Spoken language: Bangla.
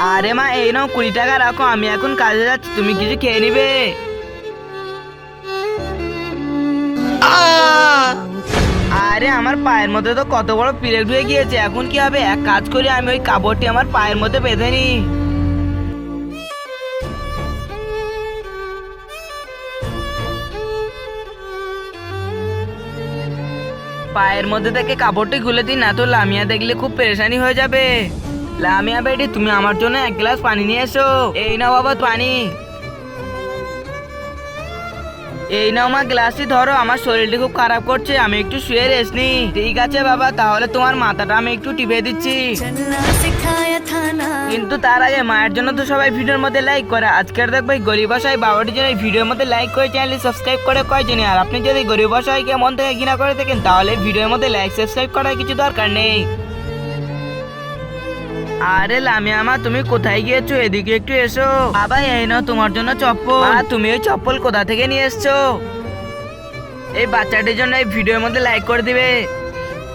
আরে মা, এই নাও 20 টাকা রাখো, আমি এখন কাজে যাচ্ছি, তুমি কিছু খেয়ে নিবে। আরে আমার পায়ের মধ্যে তো কত বড় পিরেক ঢুকে গিয়েছে, এখন কি হবে? এক কাজ করি, আমি ওই কাপড়টি আমার পায়ের মধ্যে বেঁধে নিই। পায়ের মধ্যে থেকে কাপড়টি খুলে দিই, না তো লামিয়া দেখলে খুব পেরেশানি হয়ে যাবে। লামিয়া বেটি, তুমি আমার জন্য 1 গ্লাস পানি নিয়ে এসো। এই নাও বাবা পানি। এই নাও মা, গ্লাসটি ধরো, আমার শরীরটি খুব খারাপ করছে, আমি একটু শুয়ে রেস্ট নিই। ঠিক আছে বাবা, তাহলে তোমার মাথাটা আমি একটু টিপে দিচ্ছি। কিন্তু তার আগে মায়ের জন্য তো সবাই ভিডিওর মধ্যে লাইক করে। আজকের দেখবে গরিব অসহায় বাবাটির জন্য এই ভিডিওর মধ্যে লাইক করে চ্যানেলটি সাবস্ক্রাইব করে কয়জনই। আর আপনি যদি গরিব অসহায়কে মন থেকে ঘৃণা করে থাকেন, তাহলে ভিডিওর মধ্যে লাইক সাবস্ক্রাইব করার কিছু দরকার নেই। আরে লামিয়া মা, তুমি কোথায় গিয়েছো? এদিকে একটু এসো। বাবা, এই নাও তোমার জন্য চপ্পল। আর তুমি ওই চপ্পল কোথা থেকে নিয়ে এসছো? এই বাচ্চাটির জন্য এই ভিডিওর মধ্যে লাইক করে দিবে।